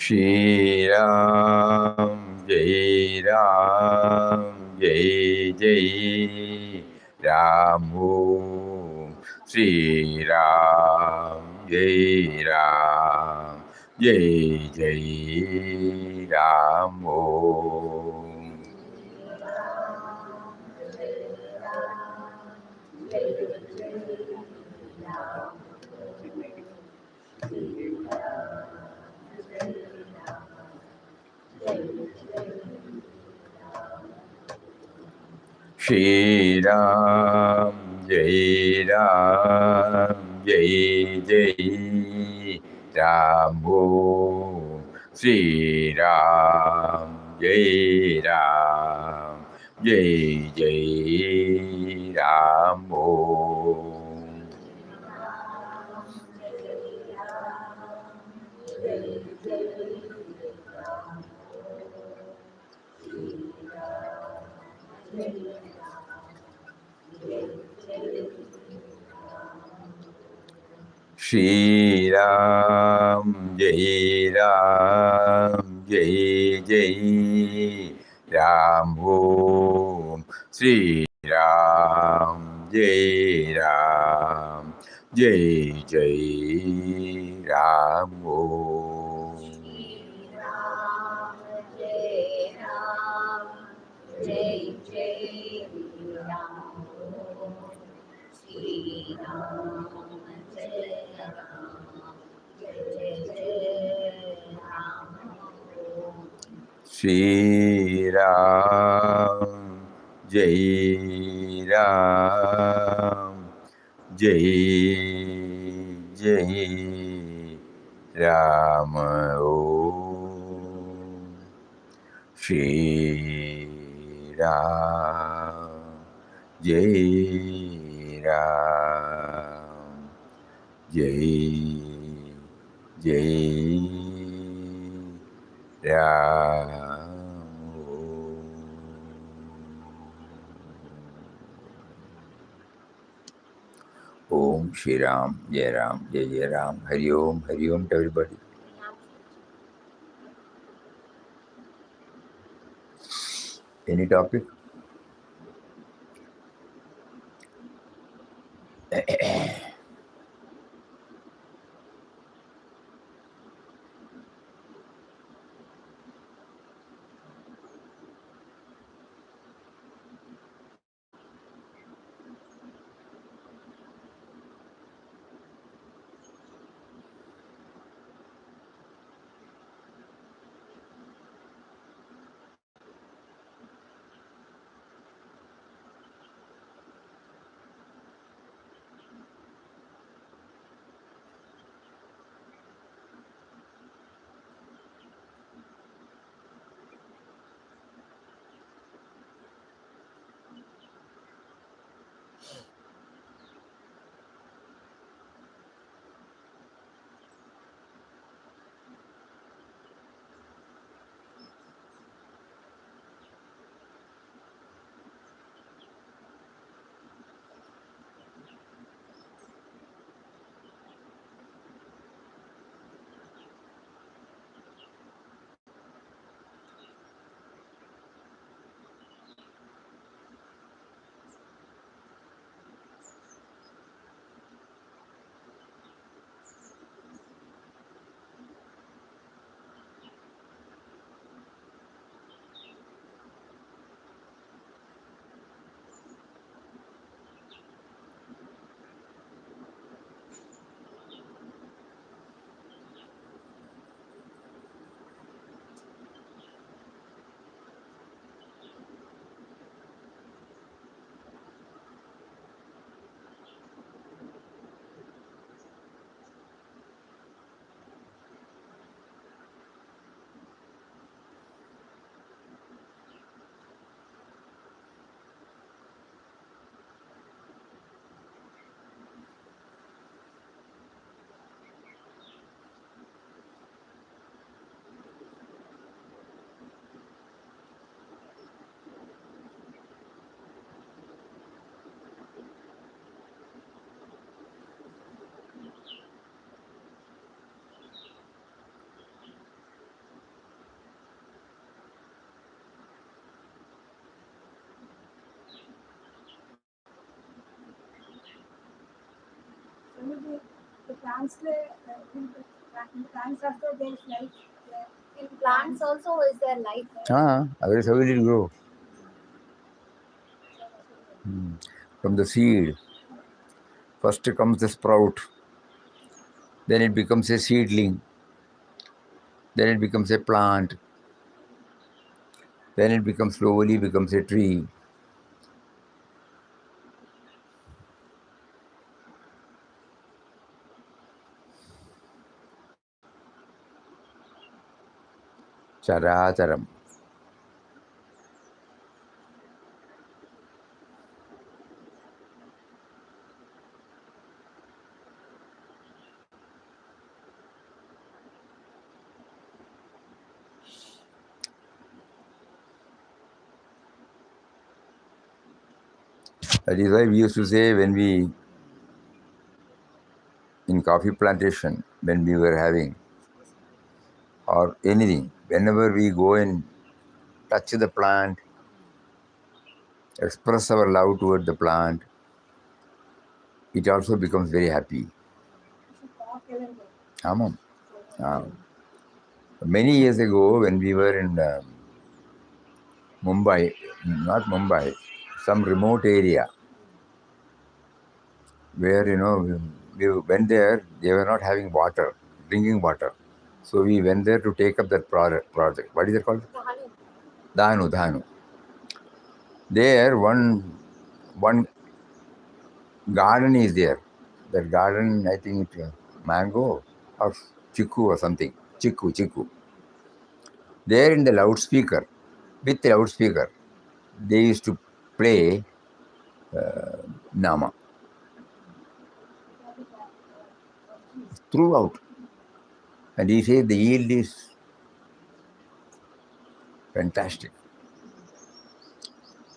Shri Ram, Jai Ram, Jai Jai Ram Om. Shri Ram, Jai Ram, Jai Jai Ram Om. Shri Ram, Jai Ram, Jai Jai Ram Om. Shri Ram, Jai Ram, Jai Jai Ram Om. Shri Ram, Jai Ram, Jai Jai Ram Om. Shri Ram, Jai Ram, Jai Jai Ram Om. Shri Ram, Jai Ram, Jai Jai Ram Om. Shri Ram, Jai Ram, Jai Jai Ram. Om Shri Ram, Jai Ram, Jai Jai Ram, Hari Om to everybody. Any topic? Plants also is their life. Otherwise, how will it grow? From the seed, first comes the sprout, then it becomes a seedling, then it becomes a plant, then it becomes slowly becomes a tree. Characharam. That is why we used to say when we, in coffee plantation, when we were having, or anything, whenever we go and touch the plant, express our love toward the plant, it also becomes very happy. Amam. Many years ago, when we were in Mumbai, not Mumbai, some remote area where, we went there, they were not having water, drinking water. So we went there to take up that project. What is it called? Dhanu. There, one garden is there. That garden, I think it mango or chiku or something. Chiku. There in the loudspeaker, with the loudspeaker, they used to play Nama throughout. And he said the yield is fantastic.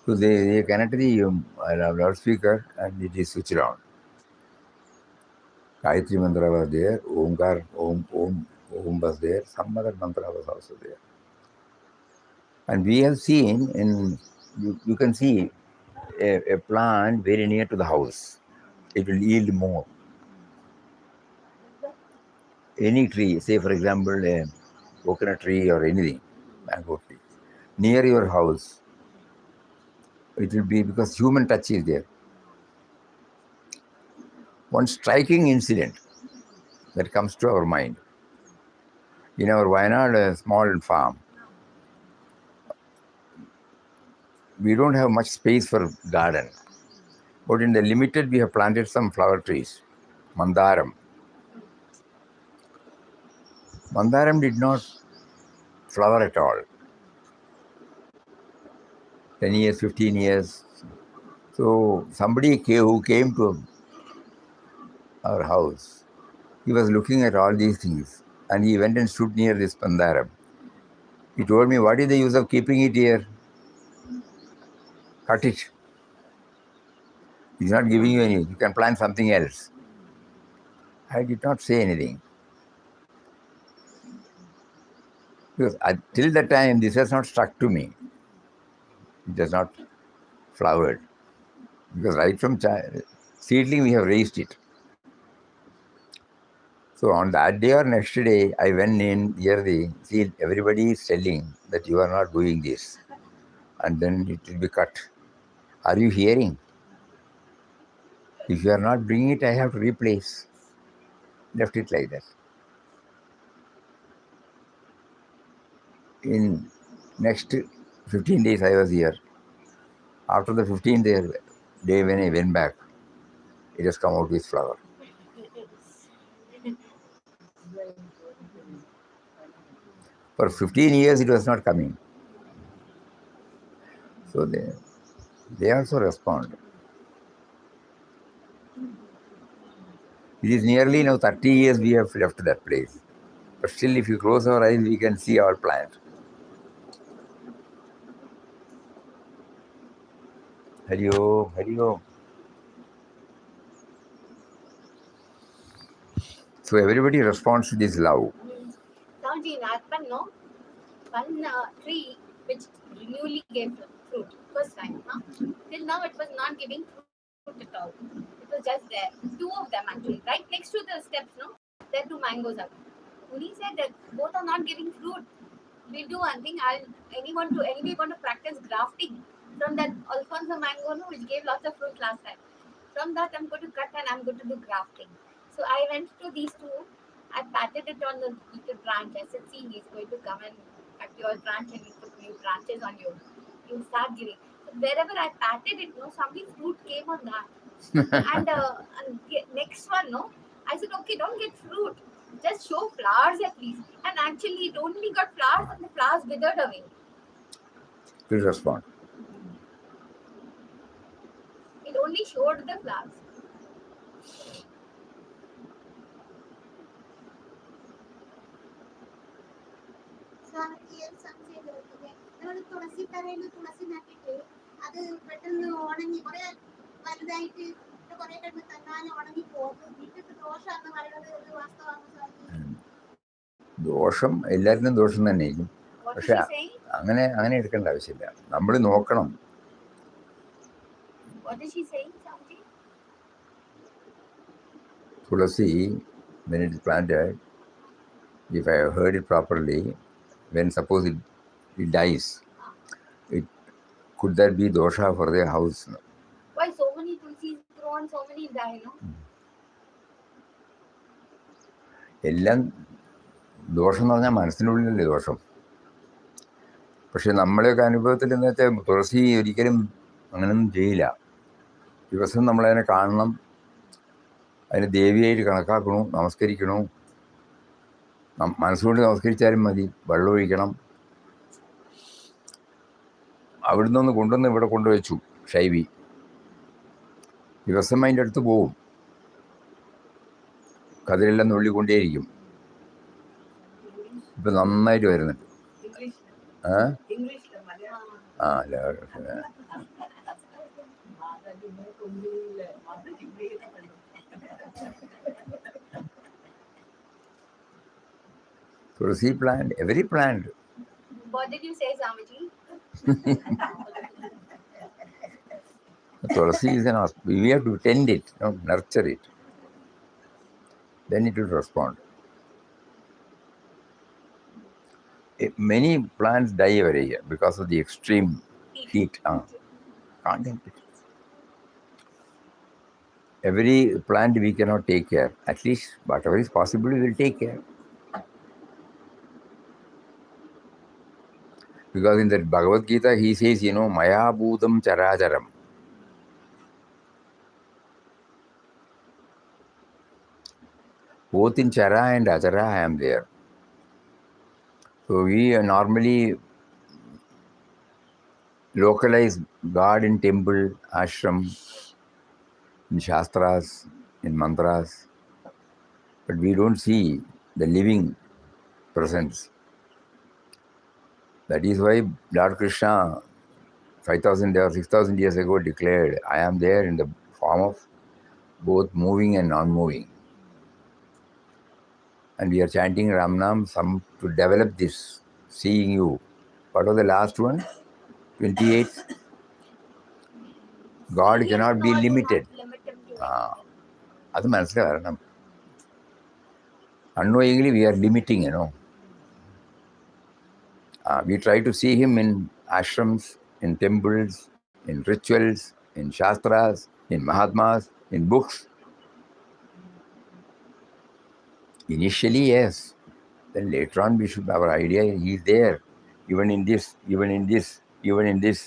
So they connect the loudspeaker and it is switched on. Gayatri mantra was there, Omkar, Om was there, some other mantra was also there. And we have seen, you can see a plant very near to the house. It will yield more. Any tree, say for example, a coconut tree or anything, mango tree, near your house, it will be because human touch is there. One striking incident that comes to our mind. In our Wayanad small farm, we don't have much space for garden. But in the limited, we have planted some flower trees. Mandaram. Mandaram did not flower at all. 10 years, 15 years. So somebody who came to our house, he was looking at all these things and he went and stood near this Mandaram. He told me, what is the use of keeping it here? Cut it. He's not giving you any. You can plant something else. I did not say anything. Because till that time, this has not struck to me. It has not flowered. Because right from seedling, we have raised it. So on that day or next day, I went in here. See, everybody is telling that you are not doing this. And then it will be cut. Are you hearing? If you are not bringing it, I have to replace. Left it like that. In next 15 days, I was here. After the 15th day when I went back, it has come out with flower. For 15 years, it was not coming. So they also respond. It is nearly now 30 years we have left that place. But still, if you close our eyes, we can see our plant. Hari Om, Hari Om. So everybody responds to this love. Sounds in Atman, no? One tree which newly gave fruit first time. Huh? Till now it was not giving fruit at all. It was It was just there. Two of them actually. Right next to the steps, no? There two mangoes are. Uni said that both are not giving fruit. We'll do one thing. Anyway want to practice grafting from that Alfonso mango, no, which gave lots of fruit last time. From that, I'm going to cut and I'm going to do grafting. So I went to these two. I patted it on the little branch. I said, see, he's going to come and cut your branch and he put new branches on you. You start giving. So wherever I patted it, no, some fruit came on that. And next one, no, I said, okay, don't get fruit. Just show flowers at least. And actually, it only got flowers and the flowers withered away. Please respond. It only showed the flowers. നമ്മൾ തുളസി തറയിൽ തുളസി നട്ടിട്ട് അത് പെട്ടെന്ന് ഉണങ്ങി കുറെ വലുതായിട്ട് കുറെ കഴിയുമ്പോൾ തന്നാലും ഉണങ്ങി പോകും. വീട്ടിൽ ദോഷമാണെന്ന് പറയുന്നത് ഒരു വാസ്തവമാണ്. ദോഷം എല്ലാത്തിനും ദോഷം തന്നെയായിരിക്കും. പക്ഷെ അങ്ങനെ എടുക്കേണ്ട ആവശ്യമില്ല. നമ്മൾ നോക്കണം. തുളസി, when it is planted, if I have heard it properly, when suppose it dies, could that be dosha for their house? Why so many tulsis grow and so many die, no? എല്ലാം ദോഷം എന്ന് പറഞ്ഞാൽ മനസ്സിനുള്ളിലല്ലേ ദോഷം. പക്ഷെ നമ്മുടെയൊക്കെ അനുഭവത്തിൽ എന്ന് വെച്ചാൽ തുളസി ഒരിക്കലും അങ്ങനെയൊന്നും ചെയ്യില്ല. ദിവസം നമ്മളതിനെ കാണണം, അതിനെ ദേവിയായിട്ട് കണക്കാക്കണു, നമസ്കരിക്കണു. മനസ്സുകൊണ്ട് നമസ്കരിച്ചാലും മതി. വെള്ളം ഒഴിക്കണം. അവിടുന്ന് ഒന്ന് കൊണ്ടുവന്ന് ഇവിടെ കൊണ്ടുവച്ചു ശൈവി. ദിവസം അതിൻ്റെ അടുത്ത് പോവും, കതിരെല്ലാം നുള്ളിക്കൊണ്ടേയിരിക്കും. ഇപ്പം നന്നായിട്ട് വരുന്നുണ്ട്. തുളസി plant, every plant. What did you say, Swamiji? Tulasi is we have to tend it, nurture it. Then it will respond. Many plants die every year because of the extreme heat. Can't help it. Every plant we cannot take care. At least whatever is possible, we will take care. Because in the Bhagavad Gita, he says, Maya Bhutam Characharam. Both in Chara and Achara, I am there. So we normally localize God in temple, ashram, in shastras, in mantras, but we don't see the living presence. That is why Lord Krishna 5,000 or 6,000 years ago declared, I am there in the form of both moving and non-moving. And we are chanting Ramnam to develop this, seeing you. What was the last one? 28. God cannot be limited. അത് മനസ്സിലാക്കണം. Unknowingly we are limiting, we try to see him in ashrams, in temples, in rituals, in shastras, in mahatmas, in books. Initially, yes. Then later on, we should have our idea. He is there, even in this, even in this, even in this.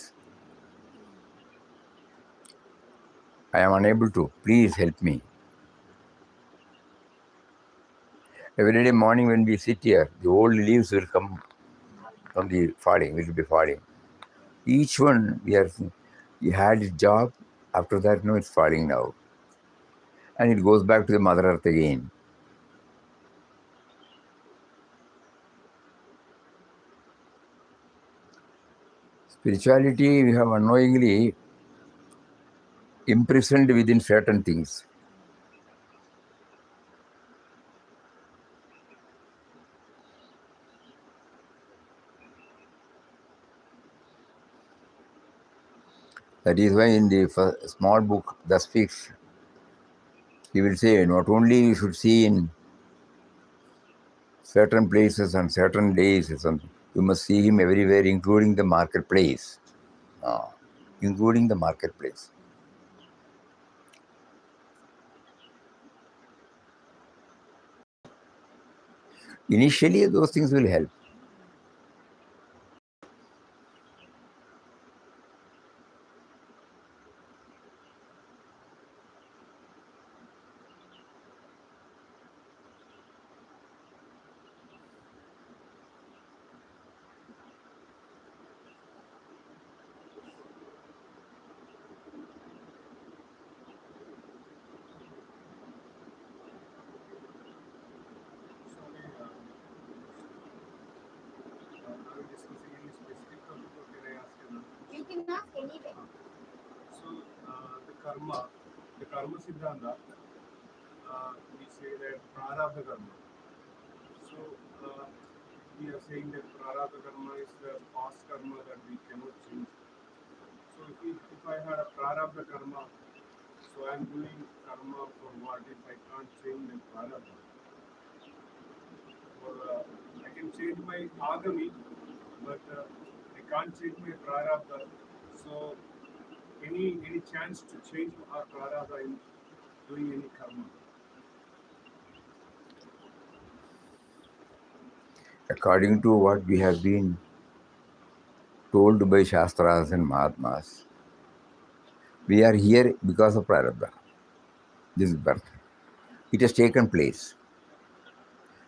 I am unable to. Please help me. Every day morning when we sit here, the old leaves will come from the falling, will be falling. Each one, he had his job. After that, no, it's falling now. And it goes back to the Mother Earth again. Spirituality, we have unknowingly imprisoned within certain things. That is why in the small book, The Speaks, He will say, not only you should see in certain places on certain days or something, you must see him everywhere, including the marketplace. Including the marketplace. Initially, those things will help. Sorry, are we discussing any specific topic or can I ask another? You can ask anything. So, the karma siddhanta, we say that prarabdha karma. So, we are saying that prarabdha karma is the past karma that we cannot change. So, if I had a prarabdha karma, so I'm doing karma for what if I can't change the prarabdha? Or I can change my agami, but I can't change my prarabdha. So, any chance to change our prarabdha in doing any karma? According to what we have been told by Shastras and Mahatmas, we are here because of Prarabdha, this birth. It has taken place.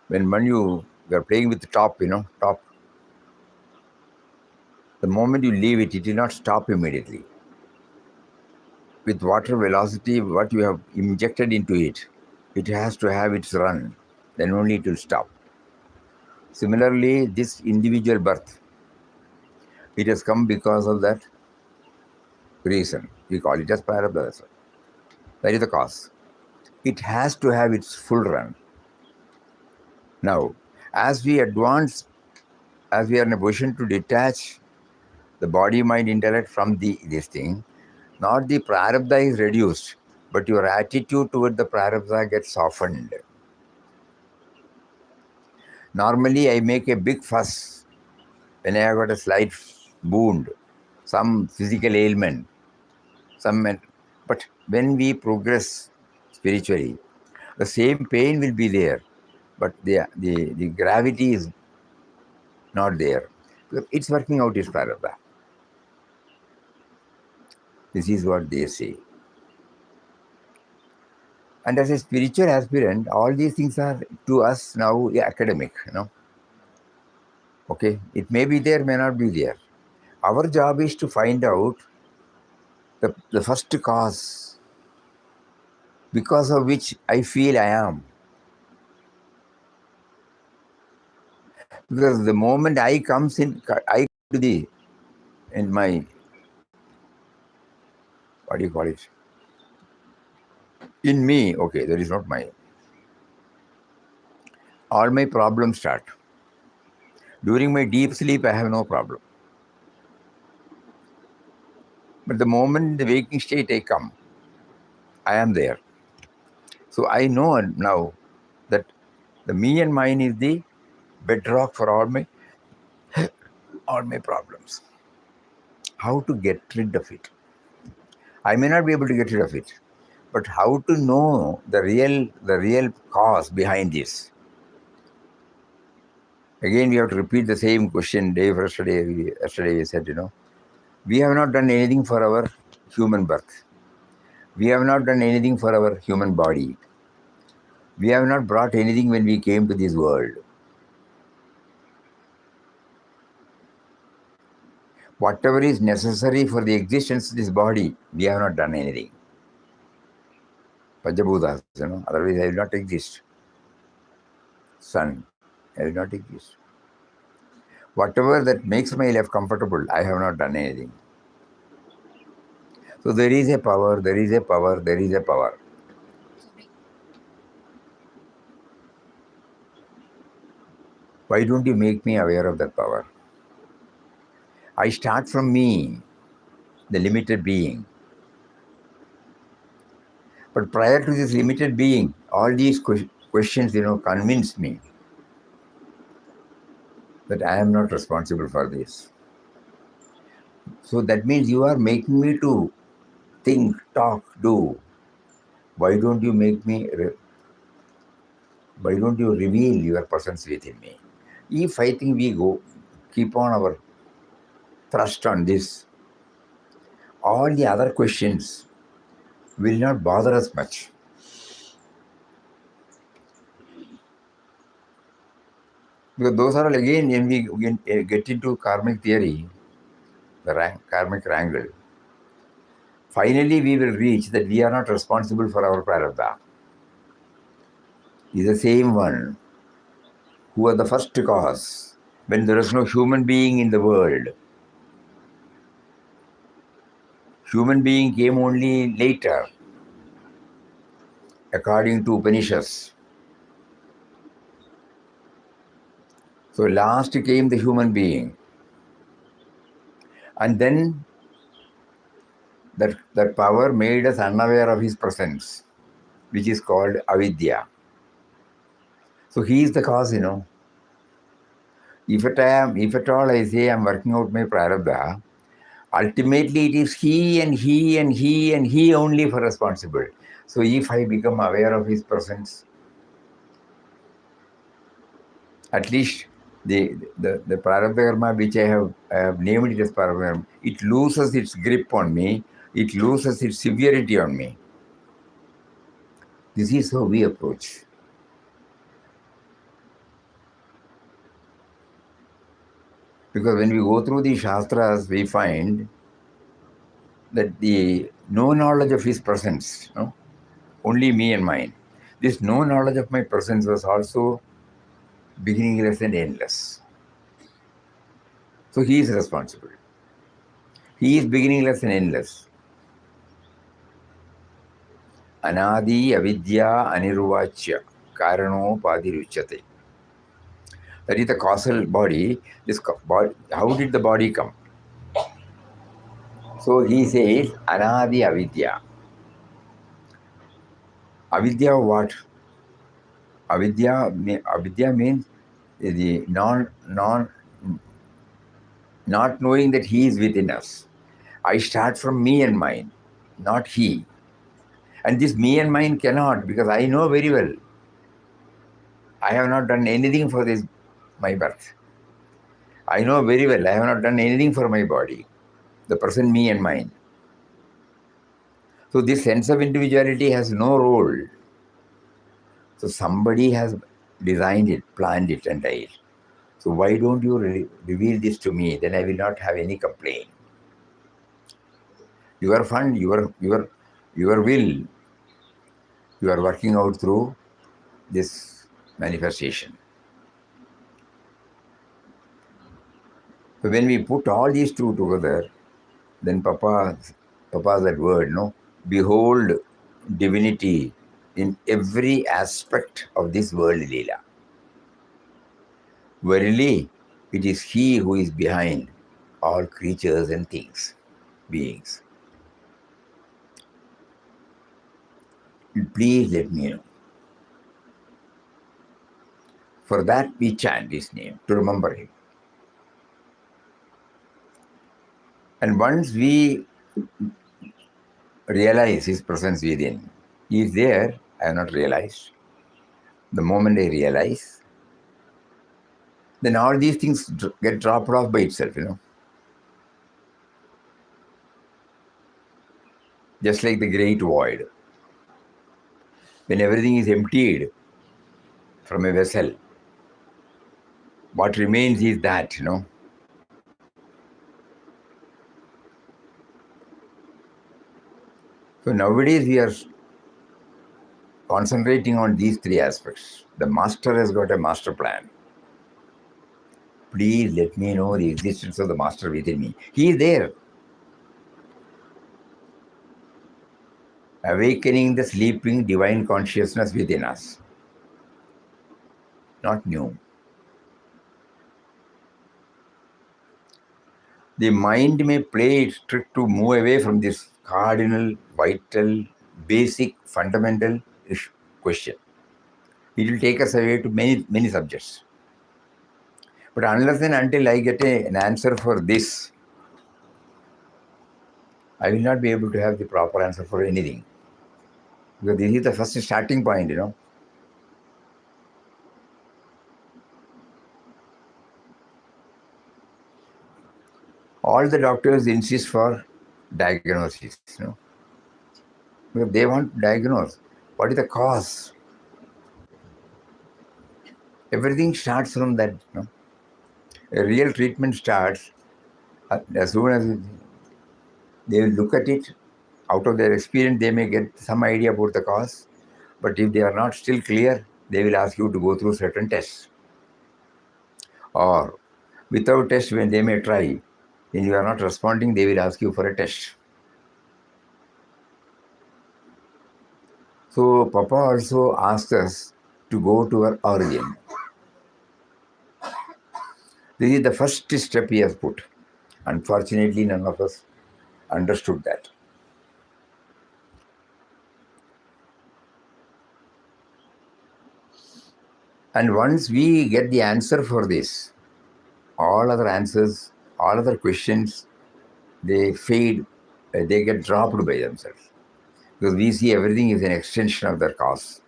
When you are playing with the top, top, the moment you leave it, it will not stop immediately. With water velocity, what you have injected into it, it has to have its run. Then only it will stop. Similarly, this individual birth, it has come because of that reason. We call it as Prarabdha. That is the cause. It has to have its full run. Now, as we advance, as we are in a position to detach the body, mind, intellect from this thing, not the prarabdha is reduced, but your attitude toward the prarabdha gets softened. Normally, I make a big fuss when I have got a slight wound, some physical ailment, but when we progress spiritually, the same pain will be there, but the gravity is not there. It's working out its prarabdha. This is what they say. And as a spiritual aspirant, all these things are to us now academic, Okay, it may be there, may not be there. Our job is to find out the first cause because of which I feel I am. Because the moment I come to the in my, what do you call it? In me, okay, that is not my. All my problems start. During my deep sleep, I have no problem. But the moment the waking state I come, I am there. So I know now that the me and mine is the bedrock for all my problems. How to get rid of it? I may not be able to get rid of it, but how to know the real cause behind this? Again, we have to repeat the same question day for yesterday we said, we have not done anything for our human birth. We have not done anything for our human body. We have not brought anything when we came to this world. Whatever is necessary for the existence of this body, we have not done anything. Panjabhutas, otherwise I will not exist. Sun, I will not exist. Whatever that makes my life comfortable, I have not done anything. So there is a power, there is a power, there is a power. Why don't you make me aware of that power? I start from me, the limited being. But prior to this limited being, all these questions, convinced me that I am not responsible for this. So that means you are making me to think, talk, do. Why don't you why don't you reveal your presence within me? If I think we keep on our thrust on this, all the other questions will not bother us much. Because those are all, again, when we get into karmic theory, the karmic wrangle, finally we will reach that we are not responsible for our prarabdha. He is the same one who was the first cause when there was no human being in the world. Human being came only later, according to Upanishads. So last came the human being. And then that power made us unaware of his presence, which is called avidya. So he is the cause, If at all I say I'm working out my prarabdha, ultimately it is he and he and he and he only for responsible. So if I become aware of his presence, at least the prarabdha karma which I have named it as prarabdha karma, it loses its grip on me, it loses its severity on me. This is how we approach. Because when we go through the Shastras, we find that the no knowledge of his presence, only me and mine. This no knowledge of my presence was also beginningless and endless. So he is responsible. He is beginningless and endless. Anadi avidya aniruvachya karano padiruchyate. That is the causal body. This body, how did the body come? So he says anadi avidya. Avidya what? Avidya means the not knowing that he is within us. I start from me and mine, not he. And this me and mine cannot, because I know very well I have not done anything for my birth. I know very well I have not done anything for my body, the person me and mine. So this sense of individuality has no role. So somebody has designed it, planned it, and died. So why don't you reveal this to me? Then I will not have any complaint. Your fund, your will, you are working out through this manifestation. So when we put all these two together, then Papa's that word, behold divinity in every aspect of this world Leela. Verily, it is he who is behind all creatures and things, beings. Please let me know. For that we chant his name, to remember him. And once we realize his presence within, he is there, I have not realized. The moment I realize, then all these things get dropped off by itself, Just like the great void. When everything is emptied from a vessel, what remains is that, So nowadays we are concentrating on these three aspects. The master has got a master plan. Please let me know the existence of the master within me. He is there. Awakening the sleeping divine consciousness within us. Not new. The mind may play its trick to move away from this cardinal, vital, basic, fundamental question. It will take us away to many subjects. But unless and until I get an answer for this, I will not be able to have the proper answer for anything. Because this is the first starting point, All the doctors insist for diagnosis, Because they want to diagnose. What is the cause? Everything starts from that, A real treatment starts as soon as they will look at it. Out of their experience, they may get some idea about the cause. But if they are not still clear, they will ask you to go through certain tests. Or without test, when they may try, when you are not responding, they will ask you for a test. So Papa also asked us to go to our origin. This is the first step he has put. Unfortunately, none of us understood that. And once we get the answer for this, all other answers, all other questions, they fade, they get dropped by themselves. Because we see everything is an extension of their cause.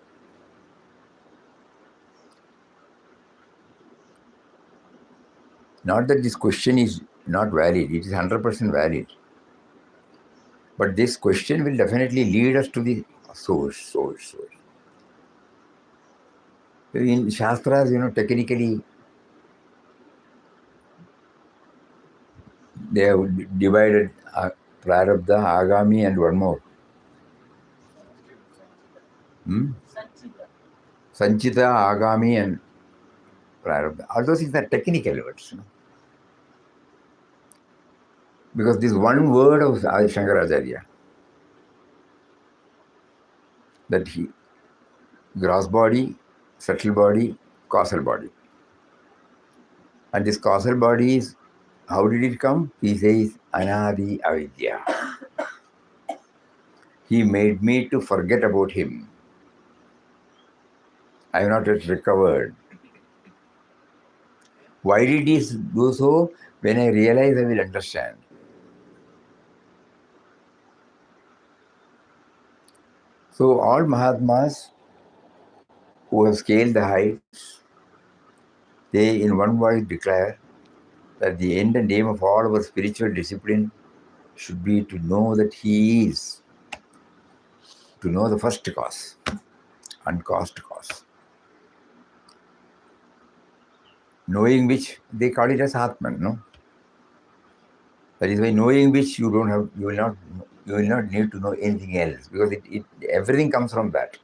Not that this question is not valid, it is 100% valid. But this question will definitely lead us to the source. In Shastras, technically, they have divided Prarabdha, Agami, and one more. Sanchita, Agami, and Prarabdha. All those things are technical words. Because this one word of Adi Shankaracharya, that he, gross body, subtle body, causal body. And this causal body is, how did it come? He says, Anadi Avidya. He made me to forget about him. I have not yet recovered. Why did he do so? When I realize, I will understand. So all Mahatmas who have scaled the heights, they in one voice declare that the end and aim of all our spiritual discipline should be to know that he is, to know the first cause, uncaused cause. Knowing which, they call it as Atman, That is why knowing which you will not need to know anything else, because everything comes from that.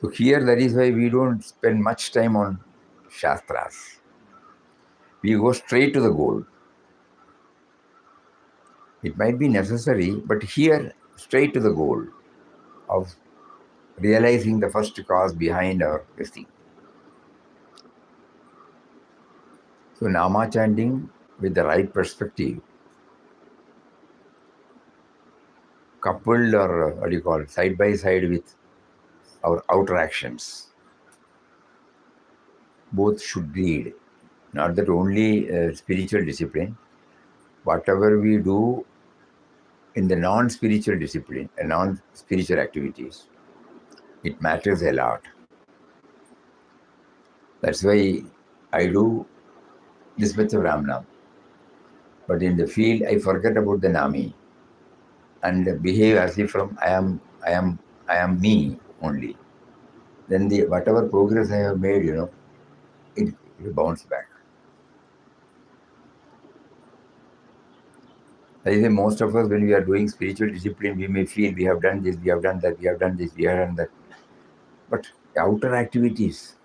So here, that is why we don't spend much time on Shastras. We go straight to the goal. It might be necessary, but here, straight to the goal of realizing the first cause behind our thing. So Nama chanting with the right perspective, coupled or side by side with our outer actions, both should lead. Not that only spiritual discipline, whatever we do in the non-spiritual discipline and non-spiritual activities, it matters a lot. That's why I do this much of Ramnam. But in the field, I forget about the Nami and behave as if I am me only. Then whatever progress I have made, it bounces back. That is why most of us, when we are doing spiritual discipline, we may feel we have done this, we have done that, we have done this, we have done that. But outer activities,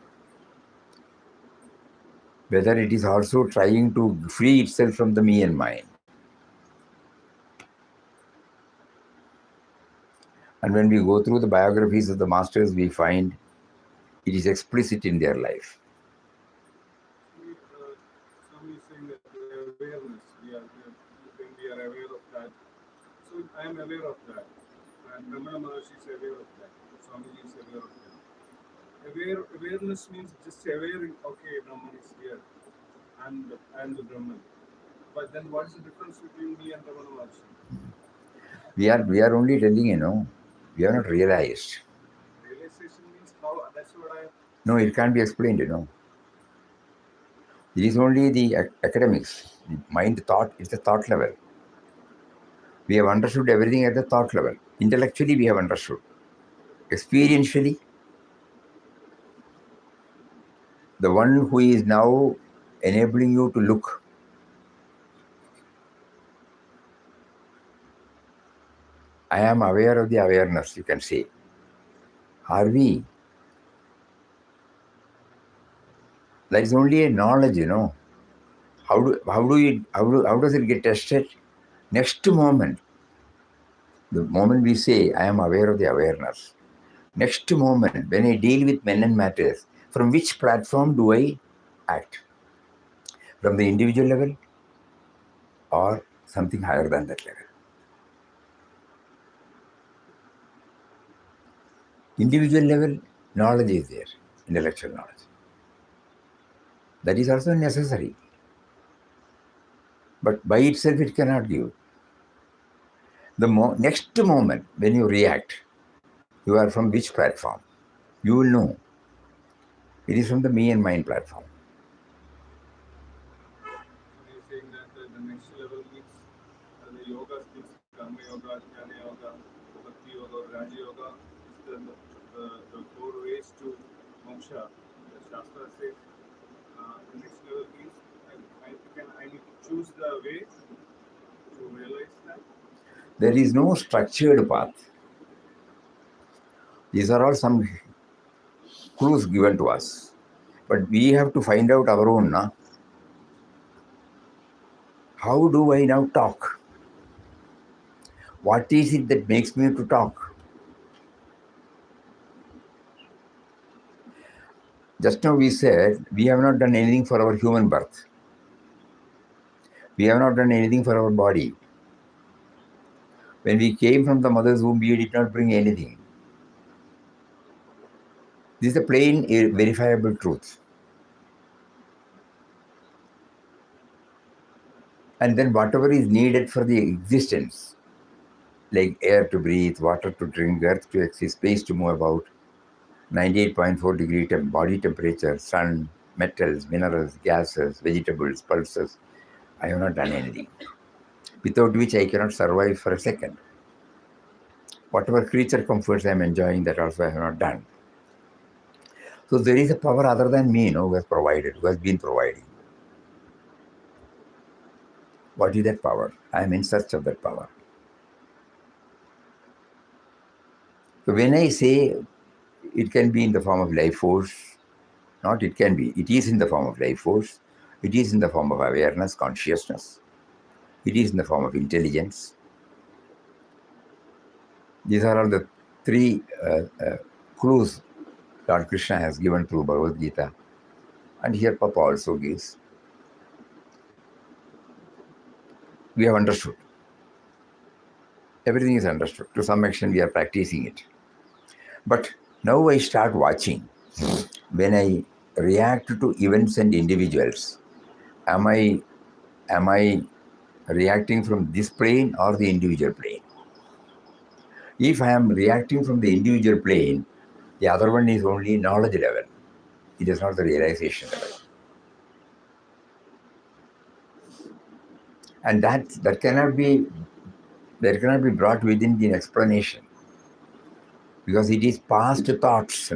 whether it is also trying to free itself from the me and mine. And when we go through the biographies of the masters, we find it is explicit in their life. Somebody is saying that they are very I am aware of that. And Ramana Maharshi is aware of that. Swamiji is aware of that. Awareness means just aware, okay, Brahman is here. I am the Brahman. But then what is the difference between me and Ramana Maharshi? We are only telling, we have not realized. Realization means how, that's what I... No, it can't be explained, It is only the academics. The mind thought, it's the thought level. We have understood everything at the thought level. Intellectually, we have understood. Experientially, the one who is now enabling you to look, I am aware of the awareness, you can say. Are we? That is only a knowledge, How does it get tested? Next moment, the moment we say, I am aware of the awareness, next moment, when I deal with men and matters, from which platform do I act? From the individual level or something higher than that level? Individual level, knowledge is there, intellectual knowledge. That is also necessary. But by itself, it cannot give. The next moment, when you react, you are from which platform? You will know. It is from the me and mind platform. You're saying that the next level means the yoga means karma yoga, jnana yoga, bhakti yoga, or raja yoga is the four ways to moksha. The Shastra says the next level means I need to choose the way to realize that. There is no structured path. These are all some clues given to us. But we have to find out our own. How do I now talk? What is it that makes me to talk? Just now we said we have not done anything for our human birth. We have not done anything for our body. When we came from the mother's womb, we did not bring anything. This is a plain, verifiable truth. And then whatever is needed for the existence, like air to breathe, water to drink, earth to exist, space to move about, 98.4 degree body temperature, sun, metals, minerals, gases, vegetables, pulses. I have not done anything, without which I cannot survive for a second. Whatever creature comforts I am enjoying, that also I have not done. So there is a power other than me, who has provided, who has been providing. What is that power? I am in search of that power. So when I say it can be in the form of life force, not it can be, it is in the form of life force, it is in the form of awareness, consciousness, it is in the form of intelligence. These are all the three clues Lord Krishna has given through Bhagavad Gita. And here Papa also gives. We have understood. Everything is understood. To some extent, we are practicing it. But now I start watching. When I react to events and individuals, am I reacting from this plane or the individual plane? If I am reacting from the individual plane, the other one is only knowledge level. It is not the realization level. And that cannot be brought within the explanation, because it is past thoughts,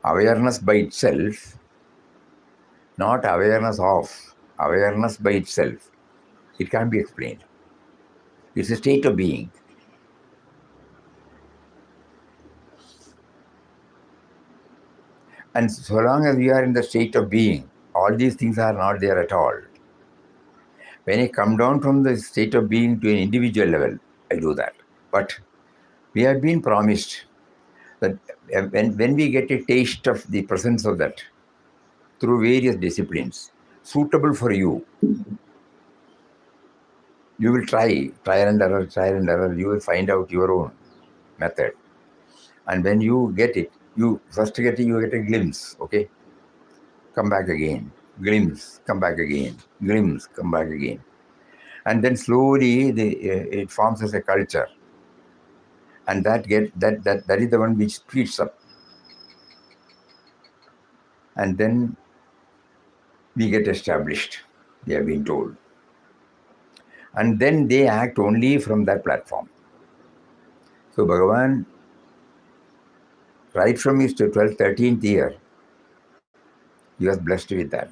Awareness by itself, not awareness of, awareness by itself, it can't be explained. It's a state of being. And so long as we are in the state of being, all these things are not there at all. When I come down from the state of being to an individual level, I do that. But we have been promised that when we get a taste of the presence of that through various disciplines, suitable for you, You will trial and error. You will find out your own method. And when you get it, you get a glimpse, okay? Come back again, glimpse, come back again, glimpse, come back again. And then slowly it forms as a culture. And that is the one which speeds up. And then we get established, we have been told. And then they act only from that platform. So Bhagavan, right from his 12th, 13th year, he was blessed with that.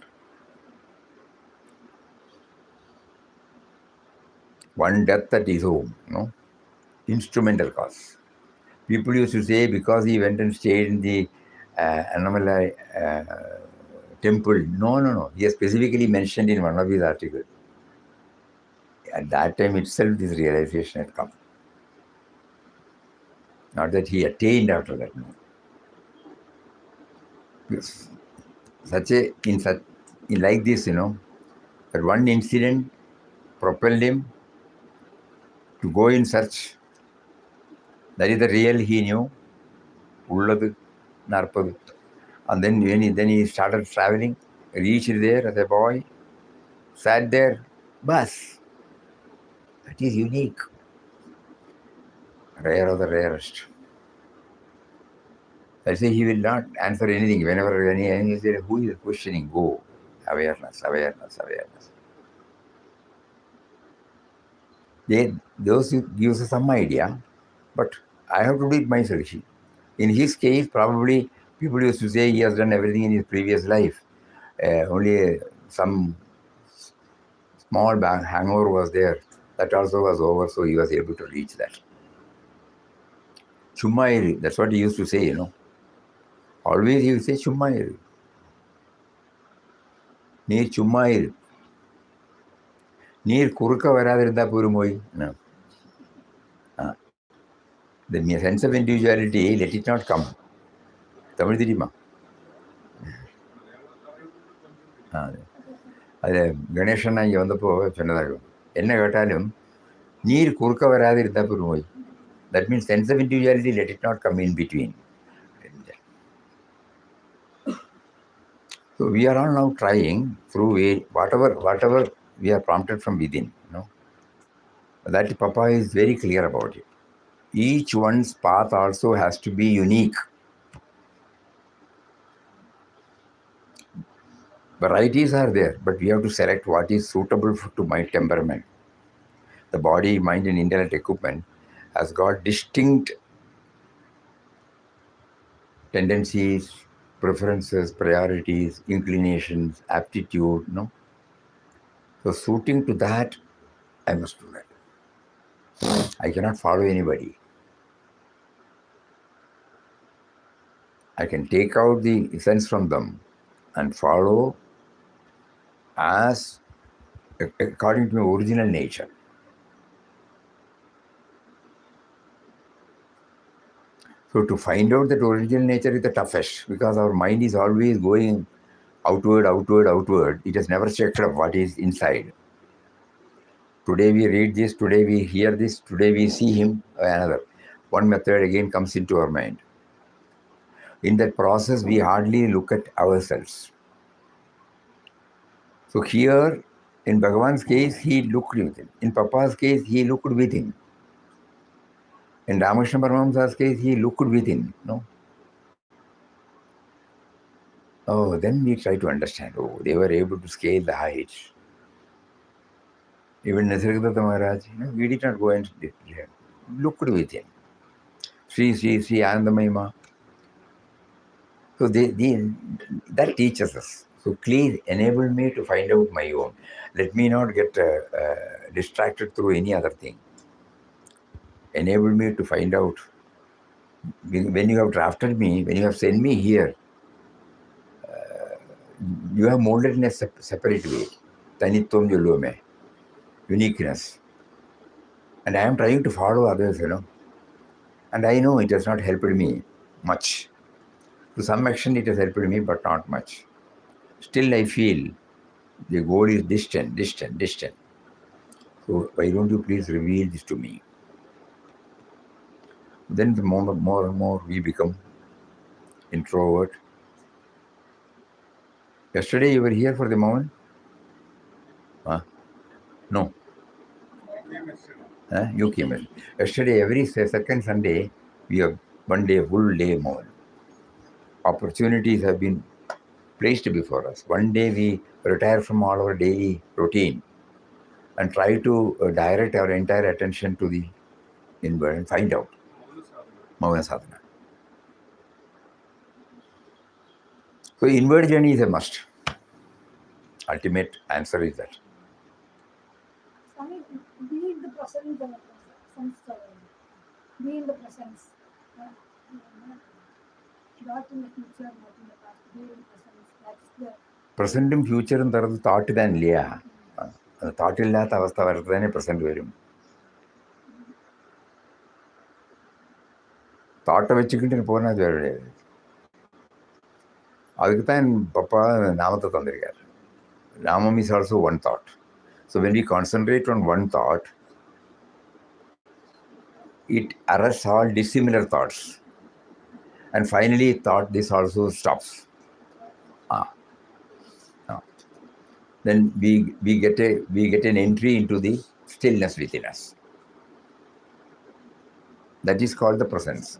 One death at his home, instrumental cause. People used to say because he went and stayed in the Annamalai temple. No. He has specifically mentioned in one of his articles. At that time itself, this realization had come. Not that he attained after that, no. Because in like this, that one incident propelled him to go in search. That is the real he knew. Ulladu, Narpadu. And then when he started traveling, reached there as a boy, sat there, bus. That is unique. Rare of the rarest. I say he will not answer anything. Whenever any say, who is questioning? Go. Awareness. Those gives some idea, but I have to do it myself. In his case, probably people used to say he has done everything in his previous life. Only some small hangover was there. That also was over, so he was able to reach that. Chumma, that's what he used to say, Always he would say, Chumma. Near Chumma. Near Kurka Varadha Purumoi. No. The sense of individuality, let it not come. Tamil Dirima. அது கணேசன் இங்கே வந்தப்போ சொன்னதாகும் என்ன கேட்டாலும் நீர் குறுக்க வராது இருந்தால் பெருமோய். That means sense of individuality, let it not come in between. So we are all now trying through whatever we are prompted from within. That Papa is very clear about it. Each one's path also has to be unique. Varieties are there, but we have to select what is suitable to my temperament. The body, mind, and intellect equipment has got distinct tendencies, preferences, priorities, inclinations, aptitude, So suiting to that, I must do that. I cannot follow anybody. I can take out the essence from them and follow as according to my original nature. So to find out that original nature is the toughest, because our mind is always going outward. It has never checked up what is inside. Today we read this, today we hear this, today we see him, another. One method again comes into our mind. In that process, we hardly look at ourselves. So here, in Bhagavan's case, he looked within. In Papa's case, he looked within. In Ramakrishna Paramahamsa's case, he looked within. Oh, then we try to understand. Oh, they were able to scale the heights. Even Nisargadatta Maharaj, we did not go and looked within. Sri Anandamayama. So that teaches us. So please enable me to find out my own. Let me not get distracted through any other thing. Enable me to find out. When you have drafted me, when you have sent me here, you have molded in a separate way. Tanitvam Yulume. Uniqueness. And I am trying to follow others, And I know it has not helped me much. To some extent, it has helped me, but not much. Still, I feel the goal is distant. So why don't you please reveal this to me? Then the more and more we become introvert. Yesterday you were here for the moment? Huh? No. You came in. Yesterday, every second Sunday, we have one day, full day moment. Opportunities have been placed before us. One day we retire from all our daily routine and try to direct our entire attention to the inward and find out. Mauna sadhana. So inward journey is a must. Ultimate answer is that. Swami, be in the present, be in the presence. Not in the future, not in the past. Be in the presence. That's the പ്രസന്റും ഫ്യൂച്ചറും തരുന്നത് thought തന്നില്ല. അത് തോട്ടില്ലാത്ത അവസ്ഥ വരുന്നതിനെ present വരും. തോട്ടை வச்சுக்கிட்டு போனால் அது வேறு. அதுக்கு தான் பப்பா நாமத்தை தந்திருக்கார். Namam is also one thought. So when we concentrate on one thought, it arrests all dissimilar thoughts. And finally, thought this also stops. Then we get an entry into the stillness within us. That is called the presence.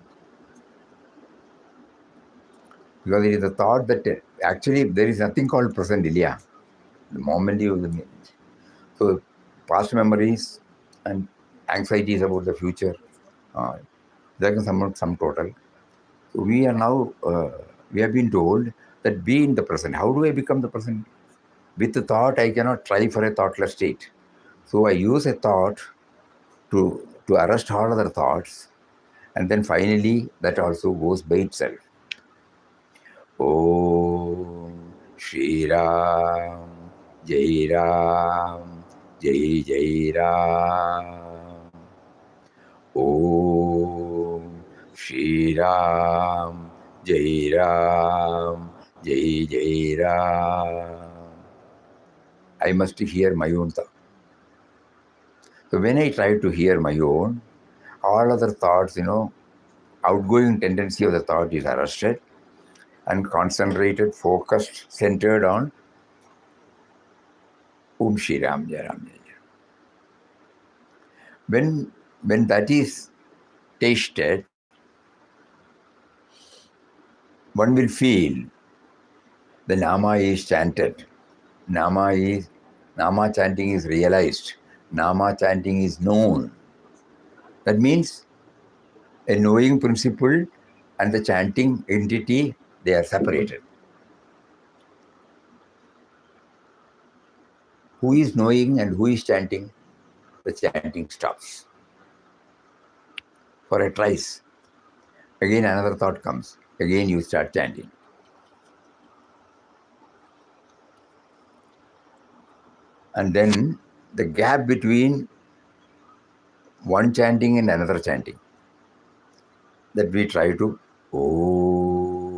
Because it is a thought that actually there is nothing called present, Ilya. The moment you... So past memories and anxieties about the future, there is some total. So we are now, we have been told that be in the present. How do I become the present? With the thought, I cannot try for a thoughtless state. So I use a thought to arrest all other thoughts, and then finally that also goes by itself. Om Shri Ram, Jai Ram, Jai Jai Ram. Om Shri Ram, Jai Ram, Jai Jai Ram. I must hear my own thought. So when I try to hear my own, all other thoughts, outgoing tendency of the thought is arrested and concentrated, focused, centered on Om Shri Ram, Jai Ram, Jai Jai. When that is tasted, one will feel the Nama is chanted. Nama chanting is realized. Nama chanting is known. That means a knowing principle and the chanting entity, they are separated. Who is knowing and who is chanting? The chanting stops. For a trice. Again another thought comes. Again you start chanting. And then the gap between one chanting and another chanting, that we try to Om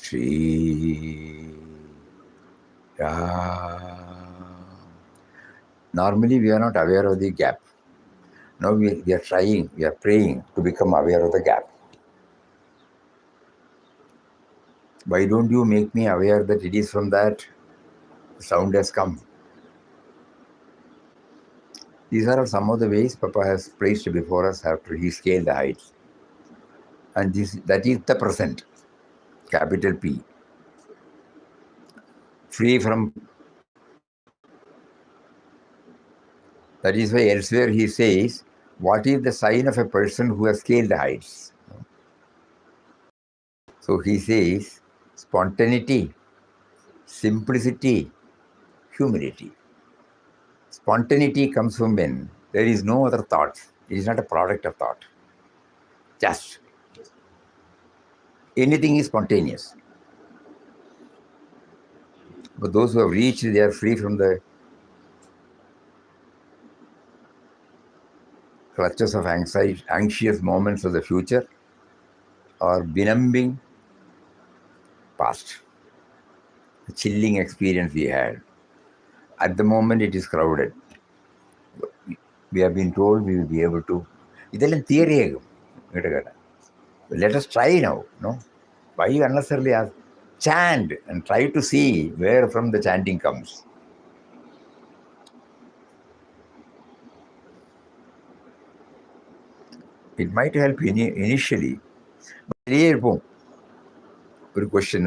Shri Ram. Normally we are not aware of the gap. Now we are trying, we are praying to become aware of the gap. Why don't you make me aware that it is from that sound has come? These are some of the ways Papa has placed before us after he scaled the heights. And that is the present, capital P. Free from... That is why elsewhere he says, what is the sign of a person who has scaled the heights? So he says, spontaneity, simplicity, humility. Spontaneity comes from when there is no other thought. It is not a product of thought. Just anything is spontaneous. But those who have reached, they are free from the clutches of anxious moments of the future, or benumbing past. The chilling experience we had. At the moment, it is crowded. We have been told we will be able to. ഇതെല്ലാം theory ആകും. Let us try now. No? Why you unnecessarily ask? Chant and try to see where from the chanting comes. It might help initially. But ഒരു question.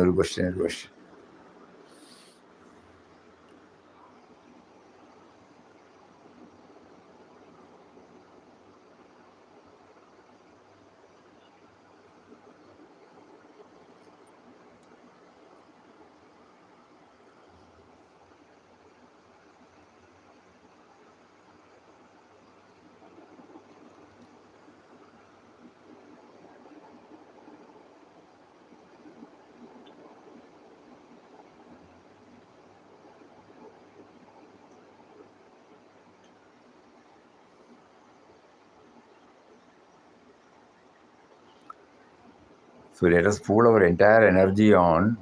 So let us pool our entire energy on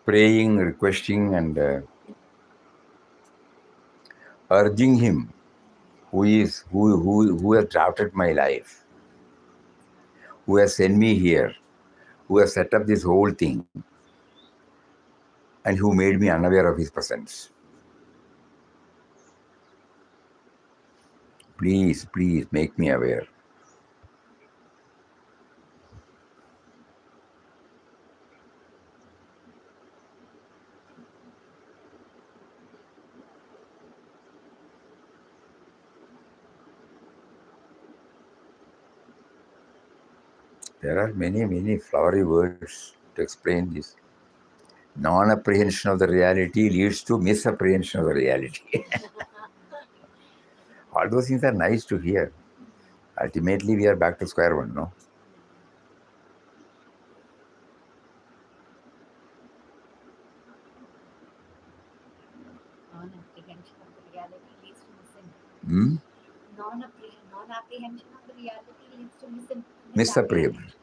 praying, requesting, and urging him who has drafted my life, who has sent me here, who has set up this whole thing, and who made me unaware of his presence. Please make me aware. There are many flowery words to explain this. Non-apprehension of the reality leads to misapprehension of the reality. All those things are nice to hear. Ultimately, we are back to square one, no? Non-apprehension of the reality leads to Hmm? non-apprehension of the reality leads to Misapprehension.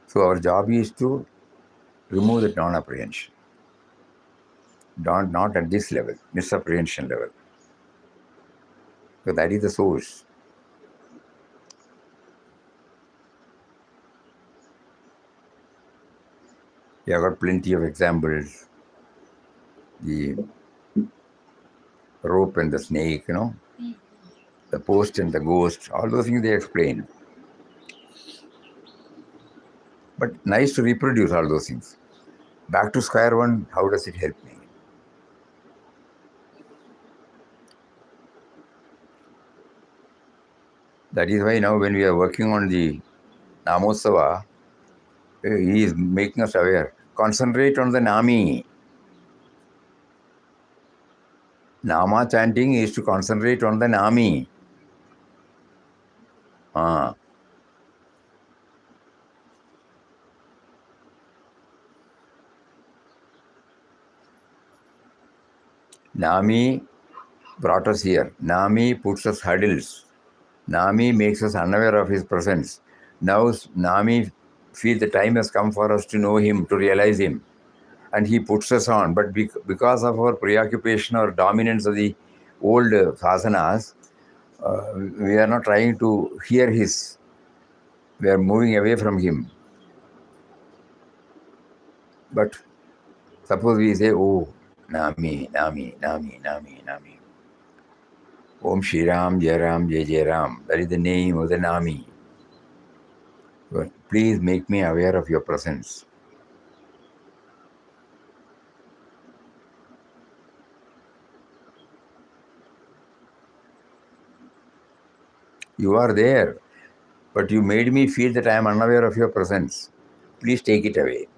So our job is to remove that non-apprehension. Not at this level, misapprehension level. So that is the source. We have got plenty of examples. The rope and the snake, the post and the ghost, all those things they explain. But nice to reproduce all those things. Back to square one, how does it help me? That is why now when we are working on the Namosava, he is making us aware. Concentrate on the Nami. Nama chanting is to concentrate on the Nami. Nami brought us here. Nami puts us hurdles. Nami makes us unaware of his presence. Now Nami feels the time has come for us to know him, to realize him. And he puts us on. But because of our preoccupation or dominance of the old sasanas, we are not trying to hear his. We are moving away from him. But suppose we say, oh, Nami. Om Shri Ram, Jai Ram, Jai Ram. That is the name of the Nami. But please make me aware of your presence. You are there, but you made me feel that I am unaware of your presence. Please take it away.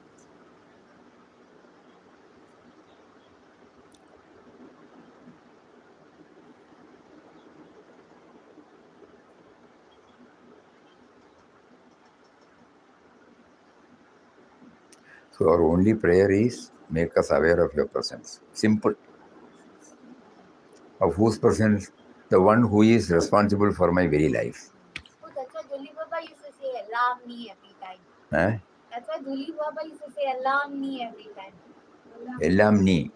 So our only prayer is, make us aware of your presence. Simple. Of whose presence? The one who is responsible for my very life. Oh, that's what Jolly Baba used to me every time. Eh? That's why Duli Baba used to say alarm me every time. Ellam ni.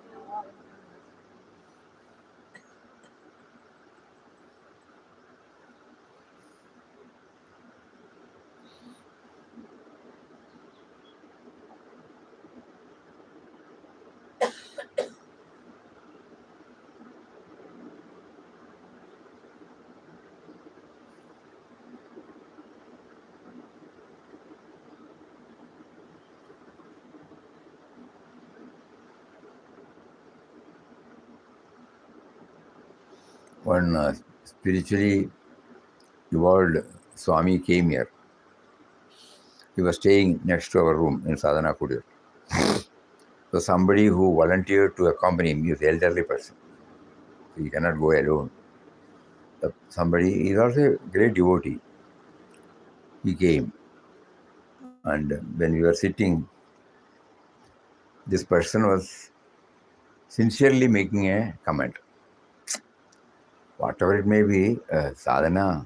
One spiritually evolved Swami came here. He was staying next to our room in Sadhana Kudir. So somebody who volunteered to accompany him, he was an elderly person. So he cannot go alone. Somebody is also a great devotee. He came. And when we were sitting, this person was sincerely making a comment. Whatever it may be, sadhana,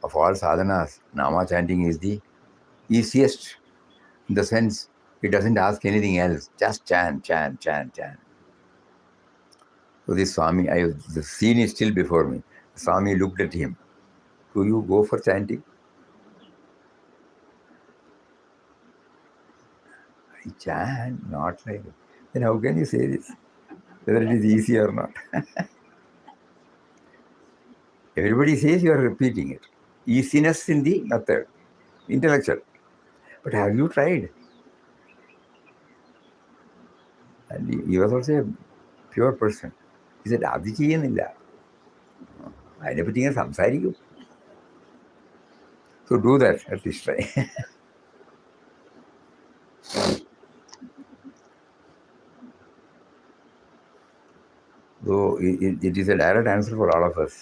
of all sadhanas, Nama chanting is the easiest in the sense it doesn't ask anything else. Just chant, chant, chant, chant. So this Swami, the scene is still before me. Swami looked at him. Do you go for chanting? I chant, not like it. Then how can you say this? Whether it is easy or not. Everybody says you are repeating it. Easiness in the method, intellectual. But have you tried? And he was also a pure person. He said, അത് ചെയ്യുന്നില്ല അതിനെപ്പറ്റി ഇങ്ങനെ സംസാരിക്കും. So do that, at least try. Though it is a direct answer for all of us.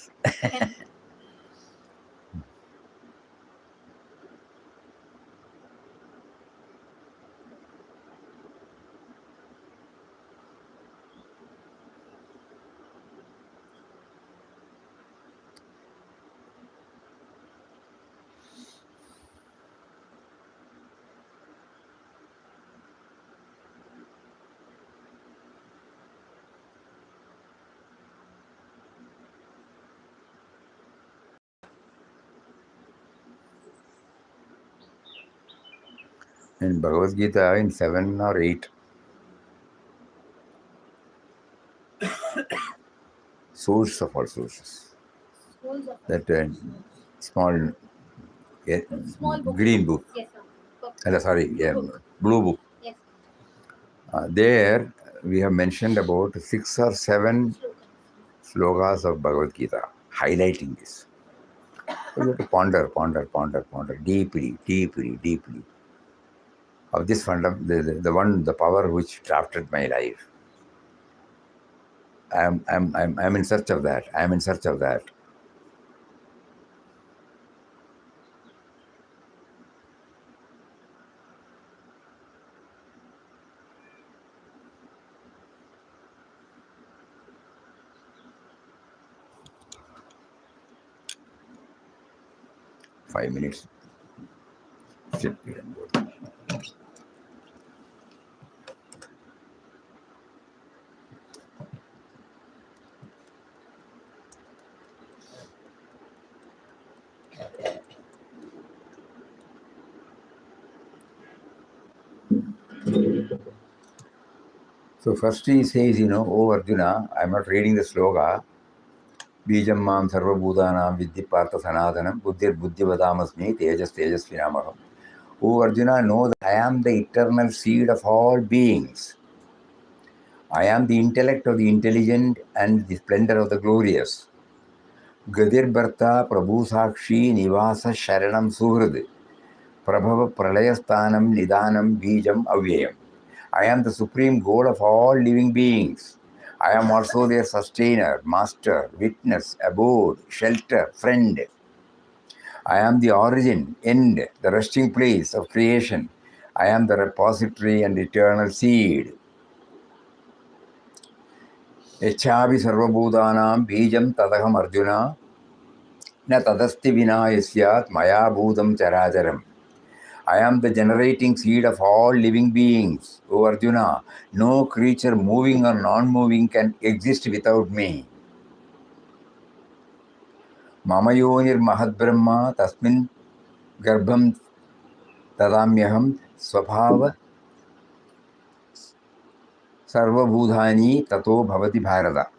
In Bhagavad Gita, in 7 or 8, source of all sources. Schools of That small small book. green book. Yes, sir. Sorry, blue book. Yes. There we have mentioned about 6 or 7 slokas of Bhagavad Gita, highlighting this. So you have to ponder deeply of this the power which drafted my life. I'm in search of that. I'm in search of that. Five minutes. Sit here and go. So first he says, oh Arjuna, I'm not reading the sloka. Bijam mam sarvabhutanam vidhi partha sanatanam buddhir buddhivadamasmi tejas tejasvinamaham. Oh Arjuna, know that I am the eternal seed of all beings. I am the intellect of the intelligent and the splendor of the glorious. Gadir Bharta Prabhu Sakshi Nivasa Sharanam Suhrad Prabhava Pralayasthanam Nidanam Bijam Avyayam. I am the supreme goal of all living beings. I am also their sustainer, master, witness, abode, shelter, friend. I am the origin, end, the resting place of creation. I am the repository and eternal seed. Echavi sarvabhutanam bijam tadaham Arjuna na tadasti vina yasyat maya bhudam characharam. I am the generating seed of all living beings. O Arjuna, no creature moving or non-moving can exist without me. Mama yonir mahad brahma tasmin garbham tadamyaham swabhava sarvabhudhani tato bhavati bharata.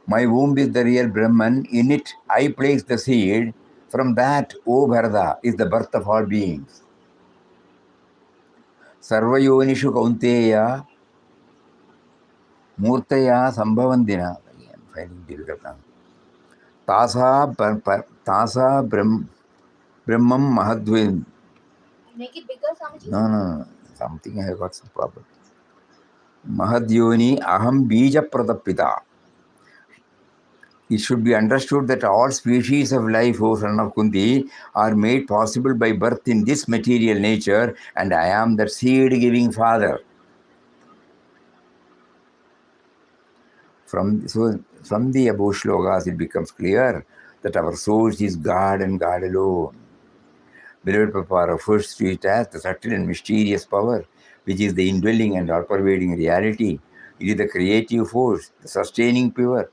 My womb is the real Brahman. In it, I place the seed. From that, O Bharata, is the birth of all beings. Sarvayonishu kaunteya murtaya sambhavandina. I'm finding difficult now. Tasa brahmam mahadvin. Make it bigger, Swamiji? No. Something I have got some problem. Mahadyoni aham bija pratapita. It should be understood that all species of life, O son of Kunti, are made possible by birth in this material nature, and I am the seed-giving father. From the above shlokas, it becomes clear that our source is God and God alone. Beloved Papa refers to it as the subtle and mysterious power, which is the indwelling and all-pervading reality. It is the creative force, the sustaining power,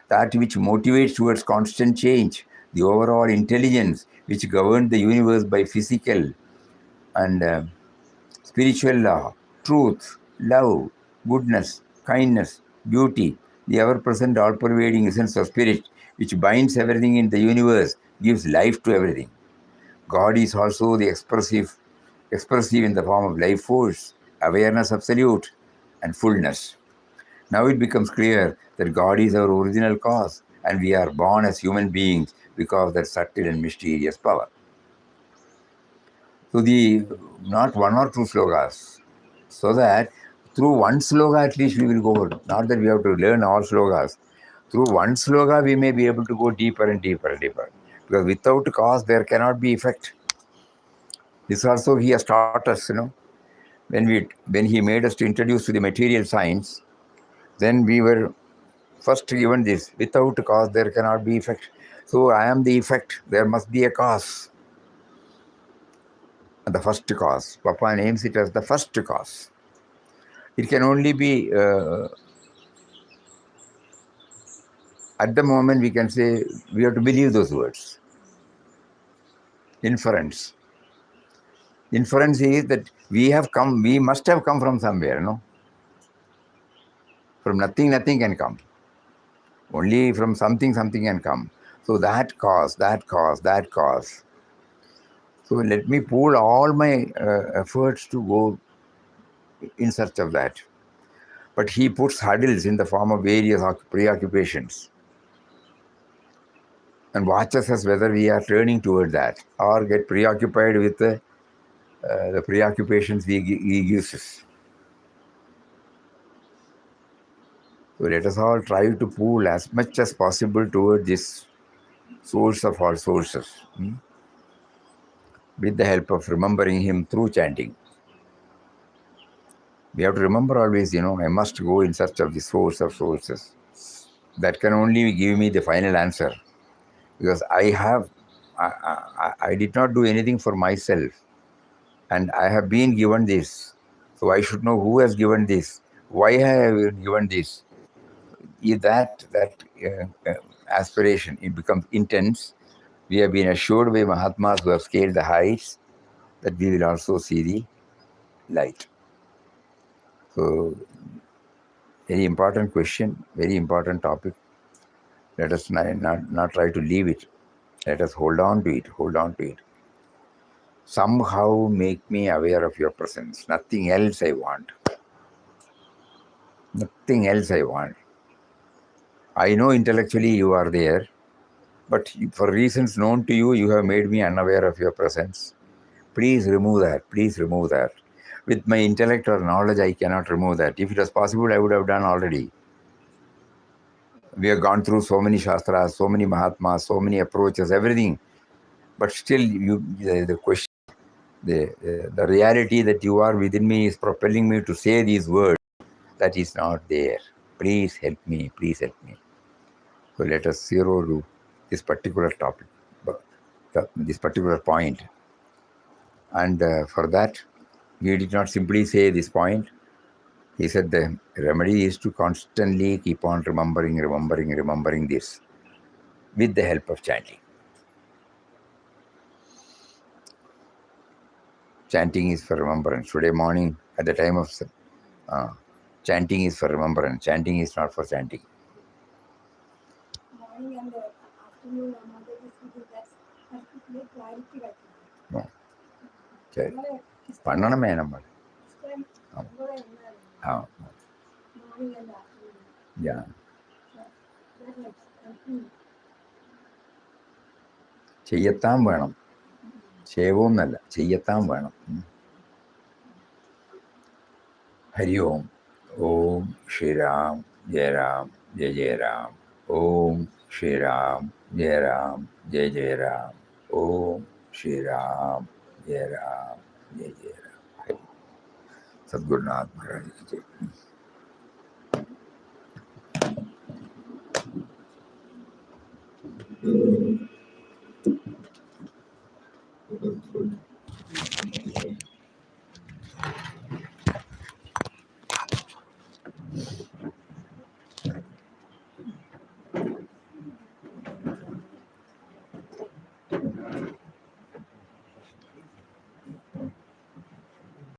that which motivates towards constant change, the overall intelligence which governs the universe by physical and spiritual law, truth, love, goodness, kindness, beauty, the ever-present all-pervading essence of spirit which binds everything in the universe, gives life to everything. God is also the expressive in the form of life force, awareness absolute, and fullness. Now it becomes clear that God is our original cause, and we are born as human beings because of that subtle and mysterious power. So not one or two slokas, so that through one sloka at least we will go. Not that we have to learn all slokas. Through one sloka we may be able to go deeper and deeper and deeper. Because without cause there cannot be effect. This also he has taught us, when he made us to introduce to the material science, then we were first given this: without cause there cannot be effect. So I am the effect, there must be a cause. And the first cause, Papa names it as the first cause. It can only be, at the moment we can say, we have to believe those words. Inference. Inference is that we must have come from somewhere, no? From nothing can come. Only from something can come. So that cause. So let me pool all my efforts to go in search of that. But he puts hurdles in the form of various preoccupations and watches us whether we are turning toward that or get preoccupied with the preoccupations he gives us. So let us all try to pool as much as possible toward this source of all sources, with the help of remembering him through chanting. We have to remember always, I must go in search of the source of sources. That can only give me the final answer. Because I did not do anything for myself. And I have been given this. So I should know who has given this. Why have I been given this? If that aspiration, it becomes intense. We have been assured by Mahatmas who have scaled the heights that we will also see the light. So, very important question, very important topic. Let us not try to leave it. Let us hold on to it. Somehow make me aware of your presence. Nothing else I want. I know intellectually you are there, but for reasons known to you, you have made me unaware of your presence. Please remove that. With my intellect or knowledge, I cannot remove that. If it was possible, I would have done already. We have gone through so many Shastras, so many Mahatmas, so many approaches, everything. But still, the question, the reality that you are within me is propelling me to say these words. That is not there. Please help me. So let us zero to this particular topic. this particular point. And for that, he did not simply say this point. He said the remedy is to constantly keep on remembering this with the help of chanting. Chanting is for remembrance. Today morning, at the time of chanting is for remembrance. Chanting is not for chanting. Morning and afternoon, Mother that's particularly clarity right now. சரி பண்ணணுமே நம்ம ஆ Morning and afternoon. Yeah That helps. ചെയ്യത്താൻ വേണം, ചെയ്യവുമെന്നല്ല, ചെയ്യത്താൻ വേണം. ഹരി ഓം. ഓം ശ്രീരാം ജയ രാം ജയ ജയ രാം. ഓം ശ്രീരാം ജയ രാം ജയ ജയ രാം. ഓം ശ്രീരാം ജയ രാം ജയ ജയ രാം. ഹരി. സദ്ഗുരുനാഥ് മഹാരാജ് की जय.